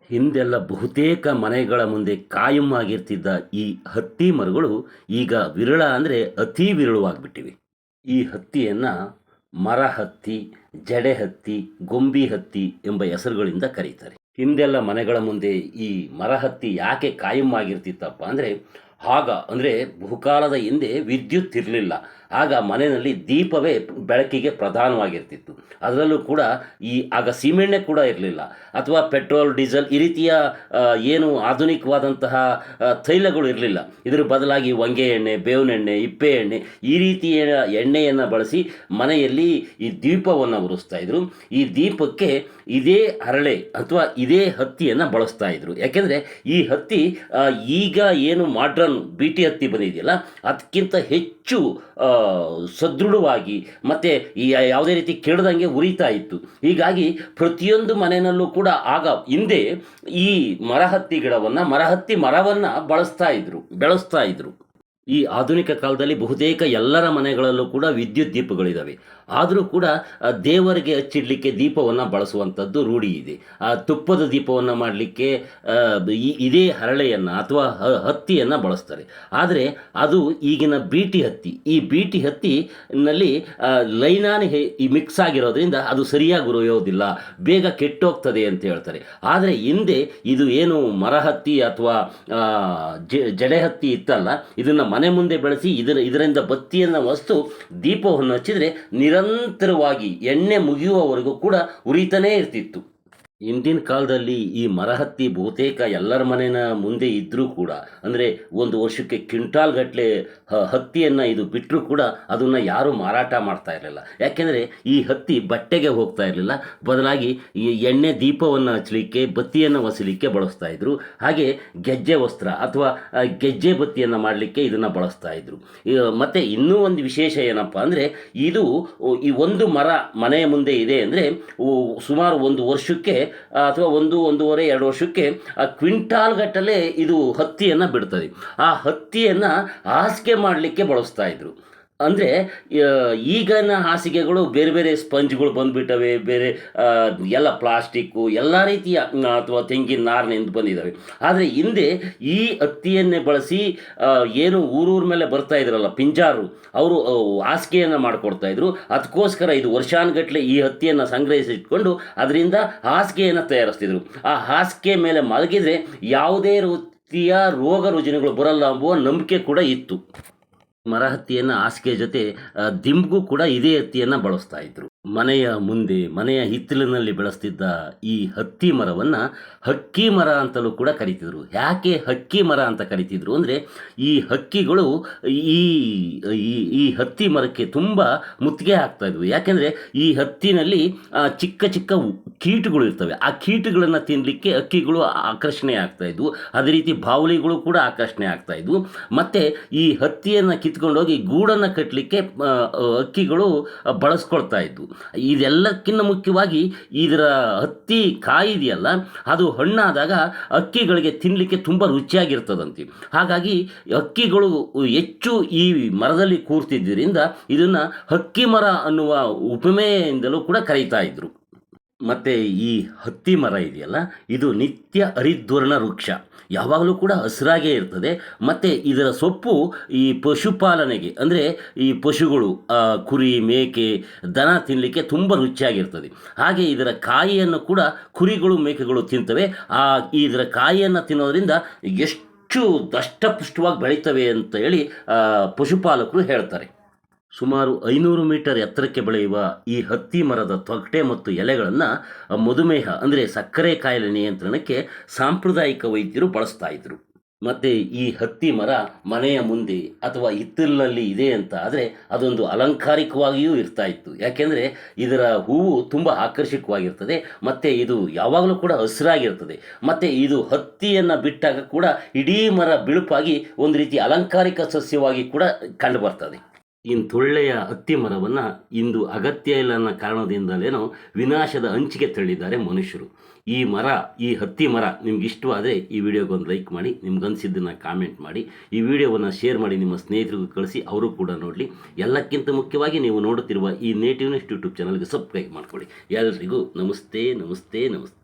ಹಿಂದೆಲ್ಲ ಬಹುತೇಕ ಮನೆಗಳ ಮುಂದೆ ಕಾಯಂ ಆಗಿರ್ತಿದ್ದ ಈ ಹತ್ತಿ ಮರಗಳು ಈಗ ವಿರಳ ಅಂದರೆ ಅತಿ ವಿರಳವಾಗಿಬಿಟ್ಟಿವೆ. ಈ ಹತ್ತಿಯನ್ನು ಮರ ಹತ್ತಿ, ಜಡೆ ಹತ್ತಿ, ಗೊಂಬಿ ಹತ್ತಿ ಎಂಬ ಹೆಸರುಗಳಿಂದ ಕರೀತಾರೆ. ಹಿಂದೆಲ್ಲ ಮನೆಗಳ ಮುಂದೆ ಈ ಮರ ಹತ್ತಿ ಯಾಕೆ ಕಾಯಂ ಆಗಿರ್ತಿತ್ತಪ್ಪ ಅಂದರೆ, ಆಗ ಅಂದರೆ ಬಹುಕಾಲದ ಹಿಂದೆ ವಿದ್ಯುತ್ ಇರಲಿಲ್ಲ. ಆಗ ಮನೆಯಲ್ಲಿ ದೀಪವೇ ಬೆಳಕಿಗೆ ಪ್ರಧಾನವಾಗಿರ್ತಿತ್ತು. ಅದರಲ್ಲೂ ಕೂಡ ಆಗ ಸೀಮೆಣ್ಣೆ ಕೂಡ ಇರಲಿಲ್ಲ, ಅಥವಾ ಪೆಟ್ರೋಲ್, ಡೀಸೆಲ್ ಈ ರೀತಿಯ ಏನು ಆಧುನಿಕವಾದಂತಹ ತೈಲಗಳು ಇರಲಿಲ್ಲ. ಇದರ ಬದಲಾಗಿ ಹೊಂಗೆ ಎಣ್ಣೆ, ಬೇವಿನ ಎಣ್ಣೆ, ಇಪ್ಪೆ ಎಣ್ಣೆ ಈ ರೀತಿಯ ಎಣ್ಣೆಯನ್ನು ಬಳಸಿ ಮನೆಯಲ್ಲಿ ಈ ದೀಪವನ್ನು ಉರಿಸ್ತಾಯಿದ್ರು. ಈ ದೀಪಕ್ಕೆ ಇದೇ ಹರಳೆ ಅಥವಾ ಇದೇ ಹತ್ತಿಯನ್ನು ಬಳಸ್ತಾ ಇದ್ರು. ಯಾಕೆಂದರೆ ಈ ಹತ್ತಿ ಈಗ ಏನು ಮಾಡ್ರನ್ ಬಿ ಟಿ ಹತ್ತಿ ಬಂದಿದೆಯಲ್ಲ, ಅದಕ್ಕಿಂತ ಹೆಚ್ಚು ಸದೃಢವಾಗಿ ಮತ್ತು ಈ ಯಾವುದೇ ರೀತಿ ಕೆಡದಂಗೆ ಉರಿತಾ ಇತ್ತು. ಹೀಗಾಗಿ ಪ್ರತಿಯೊಂದು ಮನೆಯಲ್ಲೂ ಕೂಡ ಆಗ ಹಿಂದೆ ಈ ಮರಹತ್ತಿ ಗಿಡವನ್ನು, ಮರಹತ್ತಿ ಮರವನ್ನು ಬೆಳೆಸ್ತಾ ಇದ್ರು. ಈ ಆಧುನಿಕ ಕಾಲದಲ್ಲಿ ಬಹುತೇಕ ಎಲ್ಲರ ಮನೆಗಳಲ್ಲೂ ಕೂಡ ವಿದ್ಯುತ್ ದೀಪಗಳಿದ್ದಾವೆ. ಆದರೂ ಕೂಡ ದೇವರಿಗೆ ಹಚ್ಚಿಡಲಿಕ್ಕೆ ದೀಪವನ್ನು ಬಳಸುವಂಥದ್ದು ರೂಢಿ ಇದೆ. ಆ ತುಪ್ಪದ ದೀಪವನ್ನು ಮಾಡಲಿಕ್ಕೆ ಇದೇ ಹರಳೆಯನ್ನು ಅಥವಾ ಹತ್ತಿಯನ್ನು ಬಳಸ್ತಾರೆ. ಆದರೆ ಅದು ಈಗಿನ ಬೀಟಿ ಹತ್ತಿ. ಈ ಬೀಟಿ ಹತ್ತಿನಲ್ಲಿ ಲೈನಾನಿ ಈ ಮಿಕ್ಸ್ ಆಗಿರೋದ್ರಿಂದ ಅದು ಸರಿಯಾಗಿ ಉರಿಯೋದಿಲ್ಲ, ಬೇಗ ಕೆಟ್ಟೋಗ್ತದೆ ಅಂತ ಹೇಳ್ತಾರೆ. ಆದರೆ ಹಿಂದೆ ಇದು ಏನು ಮರಹತ್ತಿ ಅಥವಾ ಜಡೆ ಹತ್ತಿ ಇತ್ತಲ್ಲ, ಇದನ್ನು ಮನೆ ಮುಂದೆ ಬೆಳೆಸಿ ಇದರಿಂದ ಬತ್ತಿಯನ್ನು ವಸ್ತು ದೀಪವನ್ನು ಹಚ್ಚಿದರೆ ನಿರಂತರವಾಗಿ ಎಣ್ಣೆ ಮುಗಿಯುವವರೆಗೂ ಕೂಡ ಉರಿತಾನೇ ಇರ್ತಿತ್ತು. ಹಿಂದಿನ ಕಾಲದಲ್ಲಿ ಈ ಮರಹತ್ತಿ ಬಹುತೇಕ ಎಲ್ಲರ ಮನೆಯ ಮುಂದೆ ಇದ್ದರೂ ಕೂಡ, ಅಂದರೆ ಒಂದು ವರ್ಷಕ್ಕೆ ಕ್ವಿಂಟಾಲ್ ಗಟ್ಟಲೆ ಹತ್ತಿಯನ್ನು ಇದು ಬಿಟ್ಟರೂ ಕೂಡ ಅದನ್ನು ಯಾರೂ ಮಾರಾಟ ಮಾಡ್ತಾ ಇರಲಿಲ್ಲ. ಯಾಕೆಂದರೆ ಈ ಹತ್ತಿ ಬಟ್ಟೆಗೆ ಹೋಗ್ತಾ ಇರಲಿಲ್ಲ, ಬದಲಾಗಿ ಈ ಎಣ್ಣೆ ದೀಪವನ್ನು ಹಚ್ಚಲಿಕ್ಕೆ, ಬತ್ತಿಯನ್ನು ಒಸಲಿಕ್ಕೆ ಬಳಸ್ತಾ ಇದ್ರು. ಹಾಗೆ ಗೆಜ್ಜೆ ವಸ್ತ್ರ ಅಥವಾ ಗೆಜ್ಜೆ ಬತ್ತಿಯನ್ನು ಮಾಡಲಿಕ್ಕೆ ಇದನ್ನು ಬಳಸ್ತಾ ಇದ್ರು. ಮತ್ತು ಇನ್ನೂ ಒಂದು ವಿಶೇಷ ಏನಪ್ಪ ಅಂದರೆ, ಇದು ಈ ಒಂದು ಮರ ಮನೆಯ ಮುಂದೆ ಇದೆ ಅಂದರೆ ಸುಮಾರು ಒಂದು ವರ್ಷಕ್ಕೆ ಅಥವಾ ಒಂದೂವರೆ 2 ವರ್ಷಕ್ಕೆ ಕ್ವಿಂಟಾಲ್ ಗಟ್ಟಲೆ ಇದು ಹತ್ತಿಯನ್ನು ಬಿಡ್ತದೆ. ಆ ಹತ್ತಿಯನ್ನು ಹಾಸಿಗೆ ಮಾಡಲಿಕ್ಕೆ ಬಳಸ್ತಾ ಇದ್ರು. ಅಂದರೆ ಈಗಿನ ಹಾಸಿಗೆಗಳು ಬೇರೆ ಬೇರೆ ಸ್ಪಂಜ್ಗಳು ಬಂದುಬಿಟ್ಟವೆ, ಬೇರೆ ಎಲ್ಲ ಪ್ಲಾಸ್ಟಿಕ್ಕು ಎಲ್ಲ ರೀತಿಯ ಅಥವಾ ತೆಂಗಿನ ನಾರಿನಿಂದ ಬಂದಿದ್ದಾವೆ. ಆದರೆ ಹಿಂದೆ ಈ ಹತ್ತಿಯನ್ನೇ ಬಳಸಿ ಏನು ಊರೂರ ಮೇಲೆ ಬರ್ತಾ ಇದ್ರಲ್ಲ ಪಿಂಜಾರು, ಅವರು ಹಾಸಿಗೆಯನ್ನು ಮಾಡಿಕೊಡ್ತಾಯಿದ್ರು. ಅದಕ್ಕೋಸ್ಕರ ಇದು ವರ್ಷಾನುಗಟ್ಟಲೆ ಈ ಹತ್ತಿಯನ್ನು ಸಂಗ್ರಹಿಸಿಟ್ಕೊಂಡು ಅದರಿಂದ ಹಾಸಿಗೆಯನ್ನು ತಯಾರಿಸ್ತಿದ್ರು. ಆ ಹಾಸಿಗೆ ಮೇಲೆ ಮಲಗಿದರೆ ಯಾವುದೇ ರೀತಿಯ ರೋಗ ರುಜಿನಗಳು ಬರಲ್ಲ ಎಂಬುವ ನಂಬಿಕೆ ಕೂಡ ಇತ್ತು. ಮರಹತ್ತಿಯನ್ನು ಹಾಸಿಗೆ ಜೊತೆ ದಿಂಬ್ಗೂ ಕೂಡ ಇದೇ ಹತ್ತಿಯನ್ನು ಬಳಸ್ತಾ ಇದ್ರು. ಮನೆಯ ಮುಂದೆ, ಮನೆಯ ಹಿತ್ತಲಿನಲ್ಲಿ ಬೆಳೆಸ್ತಿದ್ದ ಈ ಹತ್ತಿ ಮರವನ್ನು ಹಕ್ಕಿ ಮರ ಅಂತಲೂ ಕೂಡ ಕರಿತಿದ್ರು. ಯಾಕೆ ಹಕ್ಕಿ ಮರ ಅಂತ ಕರಿತಿದ್ರು ಅಂದರೆ, ಈ ಹಕ್ಕಿಗಳು ಈ ಈ ಹತ್ತಿ ಮರಕ್ಕೆ ತುಂಬ ಮುತ್ತಿಗೆ ಹಾಕ್ತಾಯಿದ್ವು. ಯಾಕೆಂದರೆ ಈ ಹತ್ತಿನಲ್ಲಿ ಚಿಕ್ಕ ಚಿಕ್ಕ ಕೀಟಗಳು ಇರ್ತವೆ. ಆ ಕೀಟಗಳನ್ನು ತಿನ್ನಲಿಕ್ಕೆ ಹಕ್ಕಿಗಳು ಆಕರ್ಷಣೆ ಆಗ್ತಾಯಿದ್ವು. ಅದೇ ರೀತಿ ಬಾವಲಿಗಳು ಕೂಡ ಆಕರ್ಷಣೆ ಆಗ್ತಾಯಿದ್ವು. ಮತ್ತು ಈ ಹತ್ತಿಯನ್ನು ಕಿತ್ಕೊಂಡೋಗಿ ಗೂಡನ್ನು ಕಟ್ಟಲಿಕ್ಕೆ ಹಕ್ಕಿಗಳು ಬಳಸ್ಕೊಳ್ತಾ ಇದ್ವು. ಇದೆಲ್ಲಕ್ಕಿಂತ ಮುಖ್ಯವಾಗಿ ಇದರ ಹತ್ತಿ ಕಾಯಿ ಇದೆಯಲ್ಲ, ಅದು ಹಣ್ಣಾದಾಗ ಹಕ್ಕಿಗಳಿಗೆ ತಿನ್ನಲಿಕ್ಕೆ ತುಂಬ ರುಚಿಯಾಗಿರ್ತದಂತೆ. ಹಾಗಾಗಿ ಹಕ್ಕಿಗಳು ಹೆಚ್ಚು ಈ ಮರದಲ್ಲಿ ಕೂರ್ತಿದ್ದರಿಂದ ಇದನ್ನು ಹಕ್ಕಿ ಮರ ಅನ್ನುವ ಉಪಮೆಯಿಂದಲೂ ಕೂಡ ಕರೀತಾ ಇದ್ರು. ಮತ್ತು ಈ ಹತ್ತಿ ಮರ ಇದೆಯಲ್ಲ, ಇದು ನಿತ್ಯ ಹರಿದ್ವರ್ಣ ವೃಕ್ಷ, ಯಾವಾಗಲೂ ಕೂಡ ಹಸಿರಾಗೇ ಇರ್ತದೆ. ಮತ್ತು ಇದರ ಸೊಪ್ಪು ಈ ಪಶುಪಾಲನೆಗೆ, ಅಂದರೆ ಈ ಪಶುಗಳು ಕುರಿ, ಮೇಕೆ, ದನ ತಿನ್ನಲಿಕ್ಕೆ ತುಂಬ ರುಚಿಯಾಗಿರ್ತದೆ. ಹಾಗೆ ಇದರ ಕಾಯಿಯನ್ನು ಕೂಡ ಕುರಿಗಳು, ಮೇಕೆಗಳು ತಿಂತವೆ. ಇದರ ಕಾಯಿಯನ್ನು ತಿನ್ನೋದ್ರಿಂದ ಎಷ್ಟು ದಷ್ಟಪುಷ್ಟವಾಗಿ ಬೆಳೀತವೆ ಅಂತ ಹೇಳಿ ಪಶುಪಾಲಕರು ಹೇಳ್ತಾರೆ. ಸುಮಾರು 500 ಮೀಟರ್ ಎತ್ತರಕ್ಕೆ ಬೆಳೆಯುವ ಈ ಹತ್ತಿ ಮರದ ತೊಗಟೆ ಮತ್ತು ಎಲೆಗಳನ್ನು ಮಧುಮೇಹ ಅಂದರೆ ಸಕ್ಕರೆ ಕಾಯಿಲೆ ನಿಯಂತ್ರಣಕ್ಕೆ ಸಾಂಪ್ರದಾಯಿಕ ವೈದ್ಯರು ಬಳಸ್ತಾ ಇದ್ರು. ಮತ್ತು ಈ ಹತ್ತಿ ಮರ ಮನೆಯ ಮುಂದೆ ಅಥವಾ ಹಿತ್ತಲಿನಲ್ಲಿ ಇದೆ ಅಂತ ಆದರೆ ಅದೊಂದು ಅಲಂಕಾರಿಕವಾಗಿಯೂ ಇರ್ತಾ ಇತ್ತು. ಯಾಕೆಂದರೆ ಇದರ ಹೂವು ತುಂಬ ಆಕರ್ಷಕವಾಗಿರ್ತದೆ ಮತ್ತು ಇದು ಯಾವಾಗಲೂ ಕೂಡ ಹಸಿರಾಗಿರ್ತದೆ. ಮತ್ತು ಇದು ಹತ್ತಿಯನ್ನು ಬಿಟ್ಟಾಗ ಕೂಡ ಇಡೀ ಮರ ಬಿಳುಪಾಗಿ ಒಂದು ರೀತಿ ಅಲಂಕಾರಿಕ ಸಸ್ಯವಾಗಿ ಕೂಡ ಕಂಡುಬರ್ತದೆ. ತೊಳ್ಳೆಯ ಹತ್ತಿ ಮರವನ್ನು ಇಂದು ಅಗತ್ಯ ಇಲ್ಲ ಅನ್ನೋ ಕಾರಣದಿಂದಲೇನೋ ವಿನಾಶದ ಅಂಚಿಗೆ ತಳ್ಳಿದ್ದಾರೆ ಮನುಷ್ಯರು. ಈ ಹತ್ತಿ ಮರ ನಿಮ್ಗೆ ಇಷ್ಟವಾದರೆ ಈ ವಿಡಿಯೋಗೊಂದು ಲೈಕ್ ಮಾಡಿ, ನಿಮ್ಗನ್ಸಿದ್ದನ್ನು ಕಾಮೆಂಟ್ ಮಾಡಿ, ಈ ವಿಡಿಯೋವನ್ನು ಶೇರ್ ಮಾಡಿ, ನಿಮ್ಮ ಸ್ನೇಹಿತರಿಗೂ ಕಳಿಸಿ, ಅವರು ಕೂಡ ನೋಡಲಿ. ಎಲ್ಲಕ್ಕಿಂತ ಮುಖ್ಯವಾಗಿ ನೀವು ನೋಡುತ್ತಿರುವ ಈ ನೇಟಿವ್ ನೆಸ್ಟ್ ಯೂಟ್ಯೂಬ್ ಚಾನಲ್ಗೆ ಸಬ್ಸ್ಕ್ರೈಬ್ ಮಾಡ್ಕೊಳ್ಳಿ. ಎಲ್ಲರಿಗೂ ನಮಸ್ತೆ ನಮಸ್ತೆ ನಮಸ್ತೆ.